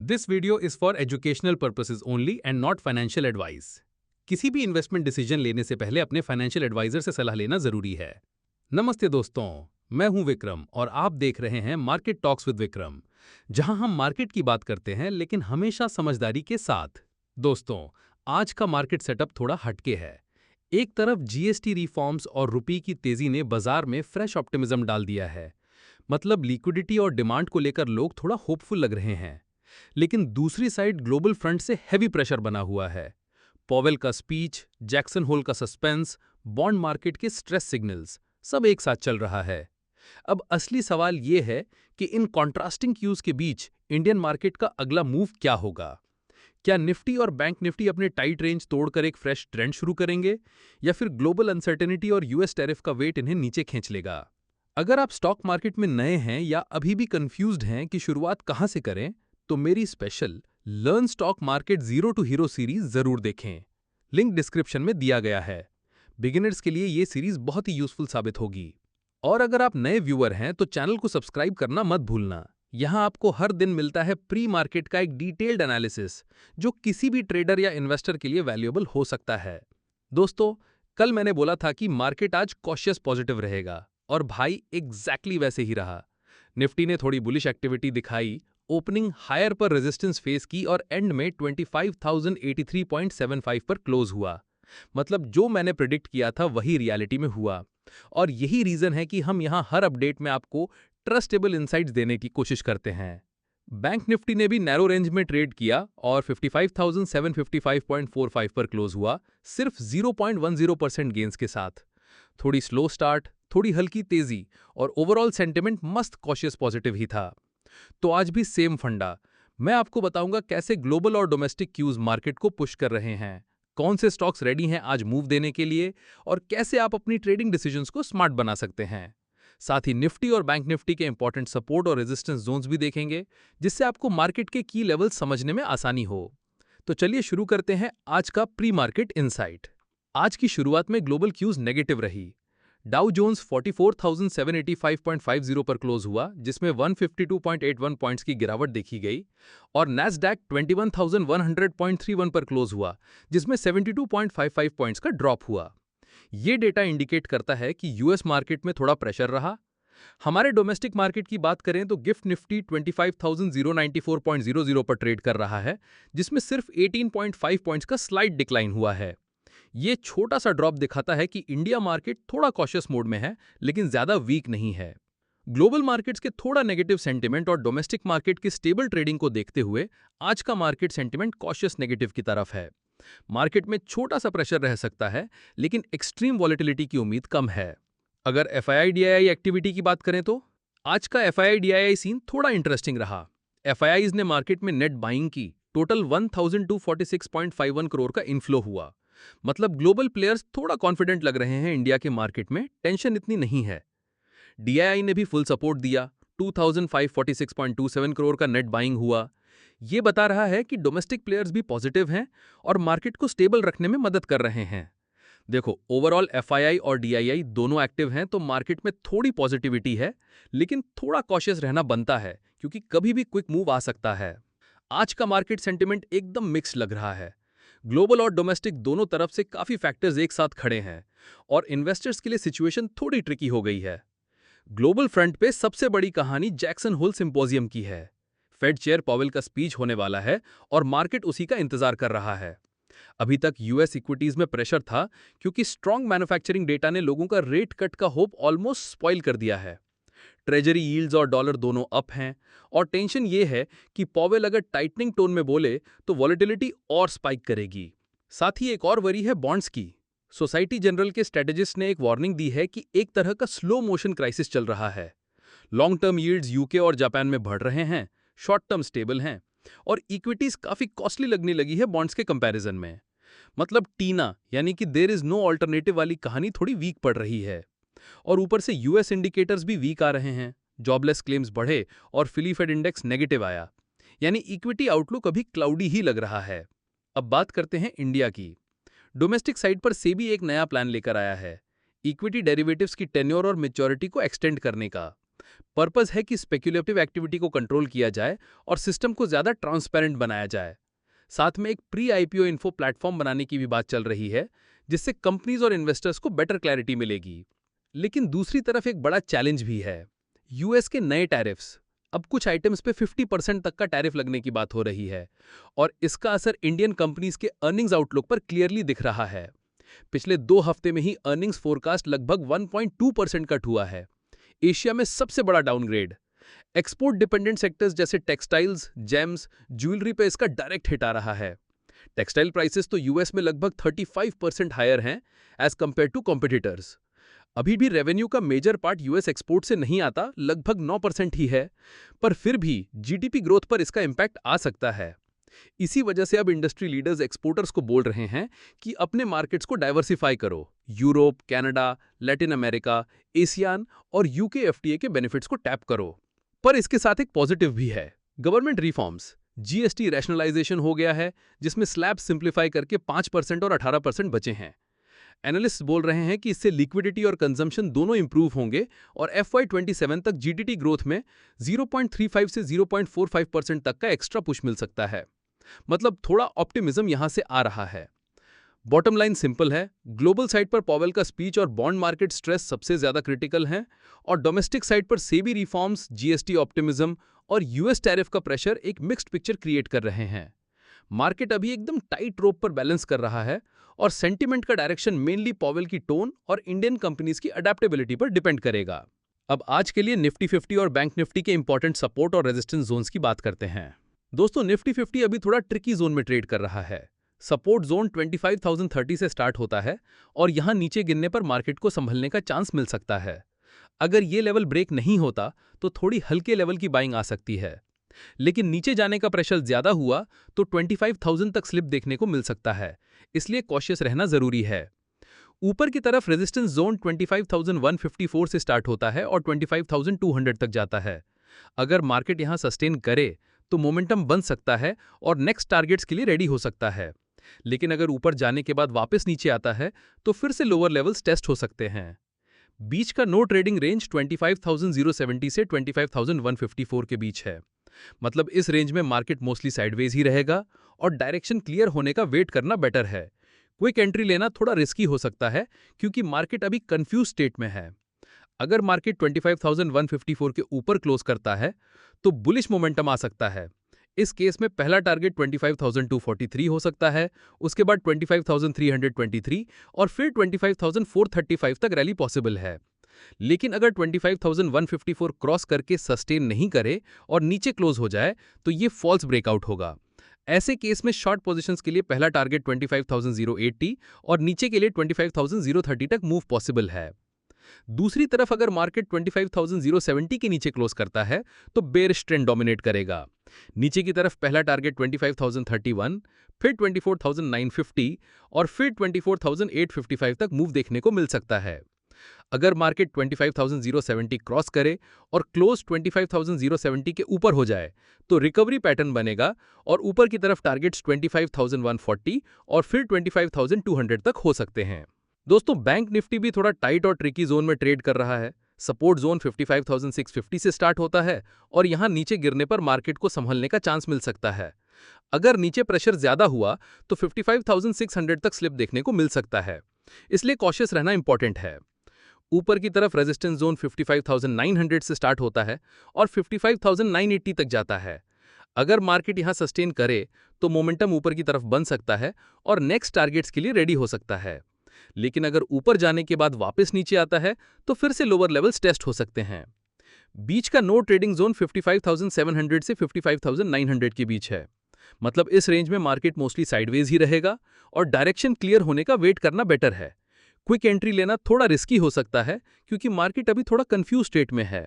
This video is for educational purposes only and not financial advice. किसी भी investment decision लेने से पहले अपने फाइनेंशियल एडवाइजर से सलाह लेना जरूरी है। नमस्ते दोस्तों, मैं हूं विक्रम और आप देख रहे हैं मार्केट टॉक्स विद विक्रम, जहां हम मार्केट की बात करते हैं लेकिन हमेशा समझदारी के साथ। दोस्तों, आज का मार्केट सेटअप थोड़ा हटके है। एक तरफ जीएसटी रिफॉर्म्स और रुपये की तेजी ने बाजार में फ्रेश ऑप्टिमिज्म डाल दिया है। मतलब लिक्विडिटी और डिमांड को लेकर लोग थोड़ा होपफुल लग रहे हैं। लेकिन दूसरी साइड ग्लोबल फ्रंट से हैवी प्रेशर बना हुआ है। पॉवेल का स्पीच, जैक्सन होल का सस्पेंस, बॉन्ड मार्केट के स्ट्रेस सिग्नल्स, सब एक साथ चल रहा है। अब असली सवाल ये है कि इन कॉन्ट्रास्टिंग क्यूज के बीच इंडियन मार्केट का अगला मूव क्या होगा। क्या निफ्टी और बैंक निफ्टी अपने टाइट रेंज तोड़कर एक फ्रेश ट्रेंड शुरू करेंगे, या फिर ग्लोबल अनसर्टेनिटी और यूएस टैरिफ का वेट इन्हें नीचे खींच लेगा। अगर आप स्टॉक मार्केट में नए हैं या अभी भी कंफ्यूज्ड हैं कि शुरुआत कहां से करें, तो मेरी special learn stock market zero to hero series जरूर देखें। लिंक डिस्क्रिप्शन में दिया गया है। बिगिनर्स के लिए ये सीरीज बहुत ही यूजफुल साबित होगी। और अगर आप नए व्यूअर हैं तो चैनल को सब्सक्राइब करना मत भूलना। यहां आपको हर दिन मिलता है प्री मार्केट का एक डिटेल्ड एनालिसिस, जो किसी भी ट्रेडर या इन्वेस्टर के लिए वैल्यूएबल हो सकता है। दोस्तों, कल मैंने बोला था कि मार्केट आज कॉशियस पॉजिटिव रहेगा, और भाई एग्जैक्टली वैसे ही रहा। निफ्टी ने थोड़ी बुलिश एक्टिविटी दिखाई, ओपनिंग हायर पर रेजिस्टेंस फेस की और एंड में 25,083.75 पर क्लोज हुआ। मतलब जो मैंने प्रिडिक्ट किया था वही रियलिटी में हुआ। और यही रीजन है कि हम यहां हर अपडेट में आपको ट्रस्टेबल इनसाइट्स देने की कोशिश करते हैं। बैंक निफ्टी ने भी नैरो रेंज में ट्रेड किया और 55,755.45 पर क्लोज हुआ, सिर्फ 0.10% गेंस के साथ। थोड़ी स्लो स्टार्ट, थोड़ी हल्की तेजी और ओवरऑल सेंटिमेंट मस्त कॉशियस पॉजिटिव ही था। तो आज भी सेम फंडा। मैं आपको बताऊंगा कैसे ग्लोबल और डोमेस्टिक क्यूज मार्केट को पुश कर रहे हैं, कौन से स्टॉक्स रेडी हैं आज मूव देने के लिए, और कैसे आप अपनी ट्रेडिंग डिसीजंस को स्मार्ट बना सकते हैं। साथ ही निफ्टी और बैंक निफ्टी के इंपॉर्टेंट सपोर्ट और रेजिस्टेंस जोन्स भी देखेंगे, जिससे आपको मार्केट के की लेवल समझने में आसानी हो। तो चलिए शुरू करते हैं आज का प्री मार्केट इनसाइट। आज की शुरुआत में ग्लोबल क्यूज नेगेटिव रही। डाउ जोन्स 44,785.50 पर क्लोज हुआ, जिसमें 152.81 पॉइंट्स की गिरावट देखी गई, और नैस्डैक 21,100.31 पर क्लोज हुआ, जिसमें 72.55 पॉइंट्स का ड्रॉप हुआ। ये डेटा इंडिकेट करता है कि यूएस मार्केट में थोड़ा प्रेशर रहा। हमारे डोमेस्टिक मार्केट की बात करें तो गिफ्ट निफ्टी 25,094.00 पर ट्रेड कर रहा है, जिसमें सिर्फ 18.5 पॉइंट्स का स्लाइट डिक्लाइन हुआ है। ये छोटा सा ड्रॉप दिखाता है कि इंडिया मार्केट थोड़ा कॉशियस मोड में है, लेकिन ज्यादा वीक नहीं है। ग्लोबल मार्केट्स के थोड़ा नेगेटिव सेंटिमेंट और डोमेस्टिक मार्केट की स्टेबल ट्रेडिंग को देखते हुए आज का मार्केट सेंटिमेंट कॉशियस नेगेटिव की तरफ है। मार्केट में छोटा सा प्रेशर रह सकता है, लेकिन एक्सट्रीम वॉलेटिलिटी की उम्मीद कम है। अगर एफआईआई-डीआईआई एक्टिविटी की बात करें तो आज का एफआईआई-डीआईआई सीन थोड़ा इंटरेस्टिंग रहा। एफआईआईज ने मार्केट में नेट बाइंग की, टोटल 1,246.51 करोड़ का इनफ्लो हुआ। मतलब ग्लोबल प्लेयर्स थोड़ा कॉन्फिडेंट लग रहे हैं, इंडिया के मार्केट में टेंशन इतनी नहीं है। डीआईआई ने भी फुल सपोर्ट दिया, 2,546.27 करोड़ का नेट बाइंग हुआ। ये बता रहा है कि डोमेस्टिक प्लेयर्स भी पॉजिटिव हैं और मार्केट को स्टेबल रखने में मदद कर रहे हैं। देखो, ओवरऑल एफआईआई और डीआईआई दोनों एक्टिव हैं, तो मार्केट में थोड़ी पॉजिटिविटी है, लेकिन थोड़ा कॉशियस रहना बनता है, क्योंकि कभी भी क्विक मूव आ सकता है। आज का मार्केट सेंटिमेंट एकदम मिक्स्ड लग रहा है। ग्लोबल और डोमेस्टिक दोनों तरफ से काफी फैक्टर्स एक साथ खड़े हैं, और इन्वेस्टर्स के लिए सिचुएशन थोड़ी ट्रिकी हो गई है। ग्लोबल फ्रंट पे सबसे बड़ी कहानी जैक्सन होल सिंपोजियम की है। फेड चेयर पॉवेल का स्पीच होने वाला है और मार्केट उसी का इंतजार कर रहा है। अभी तक यूएस इक्विटीज में प्रेशर था, क्योंकि स्ट्रॉन्ग मैन्युफैक्चरिंग डेटा ने लोगों का रेट कट का होप ऑलमोस्ट स्पॉइल कर दिया है। ट्रेजरी यील्ड्स और डॉलर दोनों अप हैं, और टेंशन ये है कि पॉवेल अगर टाइटनिंग टोन में बोले तो वॉलेटिलिटी और स्पाइक करेगी। साथ ही एक और वरी है बॉन्ड्स की। सोसाइटी जनरल के स्ट्रेटेजिस्ट ने एक वार्निंग दी है कि एक तरह का स्लो मोशन क्राइसिस चल रहा है। लॉन्ग टर्म यील्ड्स यूके और जापान में बढ़ रहे हैं, शॉर्ट टर्म स्टेबल हैं, और इक्विटीज काफी कॉस्टली लगने लगी है बॉन्ड्स के कंपैरिजन में। मतलब टीना यानी कि देयर इज नो ऑल्टरनेटिव वाली कहानी थोड़ी वीक पड़ रही है। और ऊपर से यूएस इंडिकेटर्स भी वीक आ रहे हैं। जॉबलेस क्लेम्स बढ़े और फिली फेड इंडेक्स नेगेटिव आया, यानी इक्विटी आउटलुक अभी क्लाउडी ही लग रहा है। अब बात करते हैं इंडिया की। डोमेस्टिक साइड पर सेबी एक नया प्लान लेकर आया है, इक्विटी डेरिवेटिव्स की टेन्योर और मैच्योरिटी को एक्सटेंड करने का। पर्पस है कि स्पेक्युलेटिव एक्टिविटी को कंट्रोल किया जाए और सिस्टम को ज्यादा ट्रांसपेरेंट बनाया जाए। साथ में एक प्री आईपीओ इन्फो प्लेटफॉर्म बनाने की भी बात चल रही है, जिससे कंपनीज और इन्वेस्टर्स को बेटर क्लैरिटी मिलेगी। लेकिन दूसरी तरफ एक बड़ा चैलेंज भी है, यूएस के नए टैरिफ्स। अब कुछ आइटम्स पे 50% तक का टैरिफ लगने की बात हो रही है, और इसका असर इंडियन कंपनीज के अर्निंग्स आउटलुक पर क्लियरली दिख रहा है। पिछले 2 हफ्ते में ही अर्निंग्स फोरकास्ट लगभग 1.2% कट हुआ है। एशिया में सबसे बड़ा डाउनग्रेड। एक्सपोर्ट डिपेंडेंट सेक्टर्स जैसे टेक्सटाइल्स, जेम्स, ज्वेलरी पे इसका डायरेक्ट हिट आ रहा है। टेक्सटाइल प्राइसेस तो यूएस में लगभग 35% हायर हैं एज कंपेयर टू कॉम्पिटिटर्स। अभी भी रेवेन्यू का मेजर पार्ट यूएस एक्सपोर्ट से नहीं आता, लगभग 9% ही है, पर फिर भी जीडीपी ग्रोथ पर इसका इम्पैक्ट आ सकता है। इसी वजह से अब इंडस्ट्री लीडर्स एक्सपोर्टर्स को बोल रहे हैं कि अपने मार्केट्स को डाइवर्सिफाई करो। Europe, Canada, Latin America, ASEAN और यूके एफटीए के बेनिफिट्स को टैप करो। पर इसके साथ एक पॉजिटिव भी है, गवर्नमेंट रिफॉर्म्स। जीएसटी रैशनलाइजेशन हो गया है, जिसमें स्लैब सिंप्लीफाई करके 5% और 18% बचे हैं। एनालिस्ट बोल रहे हैं कि इससे लिक्विडिटी और कंजम्पशन दोनों इंप्रूव होंगे और FY27 तक जीडीपी ग्रोथ में 0.35 से 0.45% तक का एक्स्ट्रा पुश मिल सकता है। मतलब थोड़ा ऑप्टिमिज्म यहां से आ रहा है। बॉटम लाइन सिंपल है, ग्लोबल साइड पर पॉवेल का स्पीच और बॉन्ड मार्केट स्ट्रेस सबसे ज्यादा क्रिटिकल हैं, और डोमेस्टिक साइड पर सेबी रिफॉर्म्स, जीएसटी ऑप्टिमिज्म और यूएस टैरिफ का प्रेशर एक मिक्स्ड पिक्चर क्रिएट कर रहे हैं। मार्केट अभी एकदम टाइट रोप पर बैलेंस कर रहा है, और सेंटिमेंट का डायरेक्शन मेनली पॉवेल की टोन और इंडियन कंपनीज की अडेप्टेबिलिटी पर डिपेंड करेगा। अब आज के लिए निफ्टी 50 और बैंक निफ्टी के इंपॉर्टेंट सपोर्ट और रेजिस्टेंस जोन्स की बात करते हैं। दोस्तों, निफ्टी 50 अभी थोड़ा ट्रिकी जोन में ट्रेड कर रहा है। सपोर्ट जोन 25,030 से स्टार्ट होता है, और यहां नीचे गिरने पर मार्केट को संभलने का चांस मिल सकता है। अगर ये लेवल ब्रेक नहीं होता तो थोड़ी हल्के लेवल की बाइंग आ सकती है, लेकिन नीचे जाने का प्रेशर ज्यादा हुआ तो 25,000 तक स्लिप देखने को मिल सकता है, इसलिए कॉशियस रहना जरूरी है। ऊपर की तरफ रेजिस्टेंस जोन 25,154 से स्टार्ट होता है और 25,200 तक जाता है। अगर मार्केट यहां सस्टेन करे तो मोमेंटम बन सकता है और नेक्स्ट टारगेट्स के लिए रेडी हो सकता है। लेकिन अगर ऊपर जाने के बाद वापस नीचे आता है तो फिर से लोअर लेवल्स टेस्ट हो सकते हैं। बीच का नो ट्रेडिंग रेंज 25,070 से 25,154 के बीच है। मतलब इस रेंज में मार्केट मोस्टली साइडवेज ही रहेगा, और डायरेक्शन क्लियर होने का वेट करना बेटर है। क्विक एंट्री लेना थोड़ा रिस्की हो सकता है, क्योंकि मार्केट अभी कंफ्यूज स्टेट में है। अगर मार्केट 25,154 के ऊपर क्लोज करता है तो बुलिश मोमेंटम आ सकता है। इस केस में पहला टारगेट 25,243 हो सकता है, उसके बाद 25,323 और फिर 25,435 तक रैली पॉसिबल है। लेकिन अगर 25,154 क्रॉस करके सस्टेन नहीं करे और नीचे क्लोज हो जाए तो ये फॉल्स ब्रेकआउट होगा। ऐसे केस में शॉर्ट पोजीशंस के लिए पहला टारगेट 25,080 और नीचे के लिए 25,030 तक मूव पॉसिबल है। दूसरी तरफ अगर मार्केट 25,070 के नीचे क्लोज करता है तो बेयरिश ट्रेंड डोमिनेट करेगा। नीचे की तरफ पहला टारगेट 25,031, फिर 24,950 और फिर 24,855 तक मूव देखने को मिल सकता है। अगर मार्केट 25,070 क्रॉस करे और क्लोज 25,070 के ऊपर हो जाए तो रिकवरी पैटर्न बनेगा, और ऊपर की तरफ टारगेट्स 25,140 और फिर 25,200 तक हो सकते हैं। दोस्तों, बैंक निफ्टी भी थोड़ा टाइट और ट्रिकी जोन में ट्रेड कर रहा है। सपोर्ट जोन 55,650 से स्टार्ट होता है, और यहां नीचे गिरने पर मार्केट को संभलने का चांस मिल सकता है। अगर नीचे प्रेशर ज्यादा हुआ तो 55,600 तक स्लिप देखने को मिल सकता है, इसलिए कॉशियस रहना इंपॉर्टेंट है। ऊपर की तरफ रेजिस्टेंस जोन 55,900 से स्टार्ट होता है और 55,980 तक जाता है। अगर मार्केट यहां सस्टेन करे तो मोमेंटम ऊपर की तरफ बन सकता है और नेक्स्ट टारगेट्स के लिए रेडी हो सकता है। लेकिन अगर ऊपर जाने के बाद वापस नीचे आता है तो फिर से लोअर लेवल्स टेस्ट हो सकते हैं। बीच का नो ट्रेडिंग जोन 55,700 से 55,900 के बीच है। मतलब इस रेंज में मार्केट मोस्टली साइडवेज ही रहेगा, और डायरेक्शन क्लियर होने का वेट करना बेटर है। क्विक एंट्री लेना थोड़ा रिस्की हो सकता है, क्योंकि मार्केट अभी थोड़ा कंफ्यूज स्टेट में है।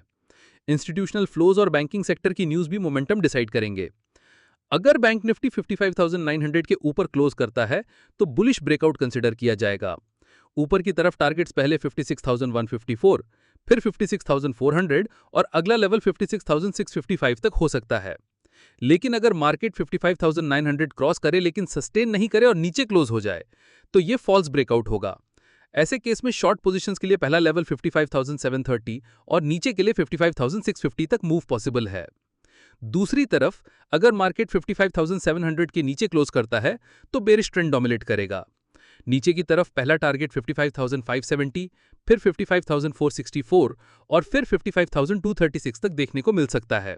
इंस्टीट्यूशनल फ्लोज और बैंकिंग सेक्टर की न्यूज भी मोमेंटम डिसाइड करेंगे। अगर बैंक निफ्टी 55,900 के ऊपर क्लोज करता है तो बुलिश ब्रेकआउट कंसिडर किया जाएगा। ऊपर की तरफ टारगेट्स पहले 56,154, फिर 56,400 और अगला लेवल 56,655 तक हो सकता है। लेकिन अगर मार्केट 55,900 क्रॉस करे लेकिन सस्टेन नहीं करे और नीचे क्लोज हो जाए तो ये फॉल्स ब्रेकआउट होगा। ऐसे केस में शॉर्ट पोजीशंस के लिए पहला लेवल 55,730 और नीचे के लिए 55,650 तक मूव पॉसिबल है। दूसरी तरफ अगर मार्केट 55,700 के नीचे क्लोज करता है तो बेरिश ट्रेंड डोमिनेट करेगा। नीचे की तरफ पहला टारगेट 55,570, फिर 55,464 और फिर 55,236 तक देखने को मिल सकता है।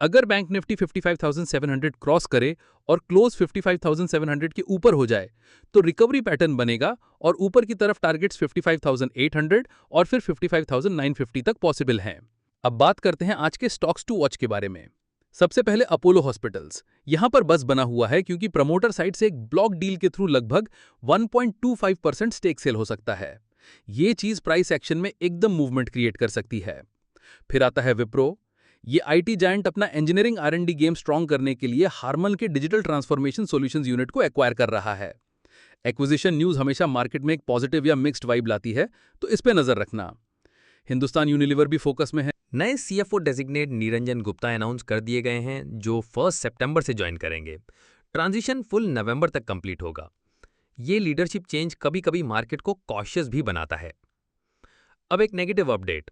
अगर बैंक निफ्टी 55,700 क्रॉस करे और क्लोज 55,700 के ऊपर हो जाए तो रिकवरी पैटर्न बनेगा और ऊपर की तरफ टारगेट्स 55,800 और फिर 55,950 तक पॉसिबल हैं। अब बात करते हैं आज के स्टॉक्स टू वॉच के बारे में। सबसे पहले अपोलो हॉस्पिटल्स। यहां पर बस बना हुआ है क्योंकि प्रमोटर साइड से एक ब्लॉक डील के थ्रू लगभग 1.25% स्टेक सेल हो सकता है। ये चीज प्राइस एक्शन में एकदम मूवमेंट क्रिएट कर सकती है। फिर आता है विप्रो। ये आईटी जायंट अपना इंजीनियरिंग आर&डी गेम स्ट्रॉन्ग करने के लिए हार्मन के डिजिटल ट्रांसफॉर्मेशन सॉल्यूशंस यूनिट को एक्वायर कर रहा है। एक्विजिशन न्यूज हमेशा मार्केट में एक पॉजिटिव या मिक्स्ड वाइब लाती है, तो इस पे नजर रखना। हिंदुस्तान यूनिलीवर भी फोकस में है। नए CFO designate Niranjan Gupta announce कर दिए गए हैं, जो 1 सितंबर से ज्वाइन करेंगे। ट्रांजिशन फुल नवंबर तक कंप्लीट होगा। ये लीडरशिप चेंज कभी कभी मार्केट को कॉशियस भी बनाता है। अब एक नेगेटिव अपडेट।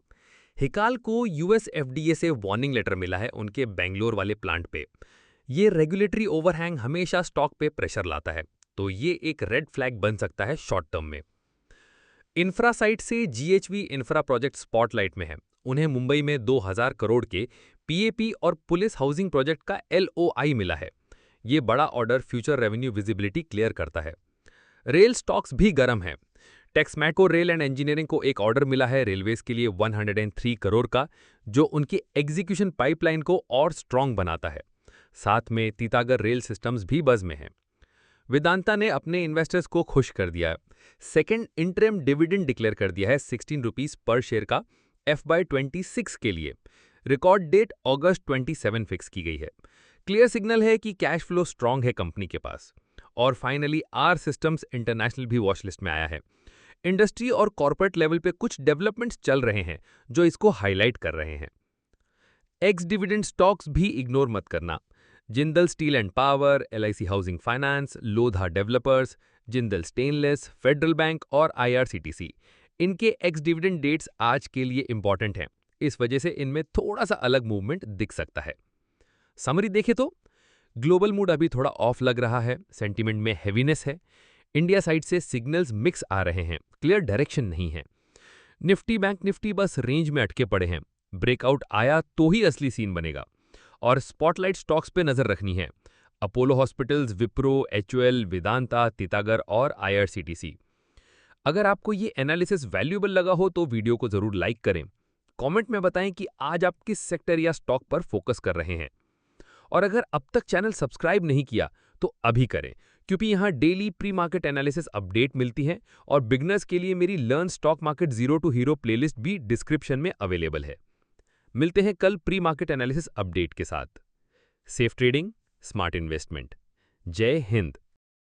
हिकाल को यूएस एफडीए से वार्निंग लेटर मिला है उनके बेंगलोर वाले प्लांट पे। ये रेगुलेटरी ओवरहैंग हमेशा स्टॉक पे प्रेशर लाता है, तो ये एक रेड फ्लैग बन सकता है शॉर्ट टर्म में। इंफ्रा साइट से जीएचवी इंफ्रा प्रोजेक्ट स्पॉटलाइट में है। उन्हें मुंबई में 2000 करोड़ के पीएपी और पुलिस हाउसिंग प्रोजेक्ट का एलओआई मिला है। ये बड़ा order future revenue visibility clear करता है। रेल स्टॉक्स भी गर्म है। टेक्समैको रेल एंड इंजीनियरिंग को एक ऑर्डर मिला है रेलवेज के लिए 103 करोड़ का, जो उनकी एग्जीक्यूशन पाइपलाइन को और स्ट्रांग बनाता है। साथ में तीतागर रेल सिस्टम्स भी बज़ में हैं। वेदांता ने अपने इन्वेस्टर्स को खुश कर दिया है। सेकेंड इंटरिम डिविडेंड डिक्लेयर कर दिया है 16 रुपीज पर शेयर का FY26 के लिए। रिकॉर्ड डेट अगस्त 27 फिक्स की गई है। क्लियर सिग्नल है कि कैश फ्लो स्ट्रांग है कंपनी के पास। और फाइनली आर सिस्टम्स इंटरनेशनल भी वॉच लिस्ट में आया है। इंडस्ट्री और कॉर्पोरेट लेवल पे कुछ डेवलपमेंट्स चल रहे हैं जो इसको हाईलाइट कर रहे हैं। एक्स डिविडेंड स्टॉक्स भी इग्नोर मत करना। Jindal steel and power, LIC housing finance, Lodha developers, Jindal stainless, federal bank और IRCTC, इनके एक्स डिविडेंड डेट्स आज के लिए इंपॉर्टेंट हैं। इस वजह से इनमें थोड़ा सा अलग मूवमेंट दिख सकता है। समरी देखें तो ग्लोबल मूड अभी थोड़ा ऑफ लग रहा है, सेंटीमेंट में हेवीनेस है। इंडिया साइड से सिग्नल्स मिक्स आ रहे हैं, क्लियर डायरेक्शन नहीं है। निफ्टी बैंक निफ्टी बस रेंज में अटके पड़े हैं। ब्रेकआउट आया तो ही असली सीन बनेगा। और स्पॉटलाइट स्टॉक्स पे नजर रखनी है। अपोलो हॉस्पिटल्स, विप्रो, HUL, वेदांता, तीतागर और IRCTC। अगर आपको ये एनालिसिस वैल्यूएबल लगा हो तो वीडियो को जरूर लाइक करें। कमेंट में बताएं कि आज आप किस सेक्टर या स्टॉक पर फोकस कर रहे हैं। और अगर अब तक चैनल सब्सक्राइब नहीं किया तो अभी करें, क्योंकि यहाँ daily pre market analysis update मिलती है और बिगनर्स के लिए मेरी learn stock market zero to hero playlist भी डिस्क्रिप्शन में अवेलेबल है। मिलते हैं कल प्री मार्केट एनालिसिस अपडेट के साथ। Safe trading, smart investment. जय हिंद।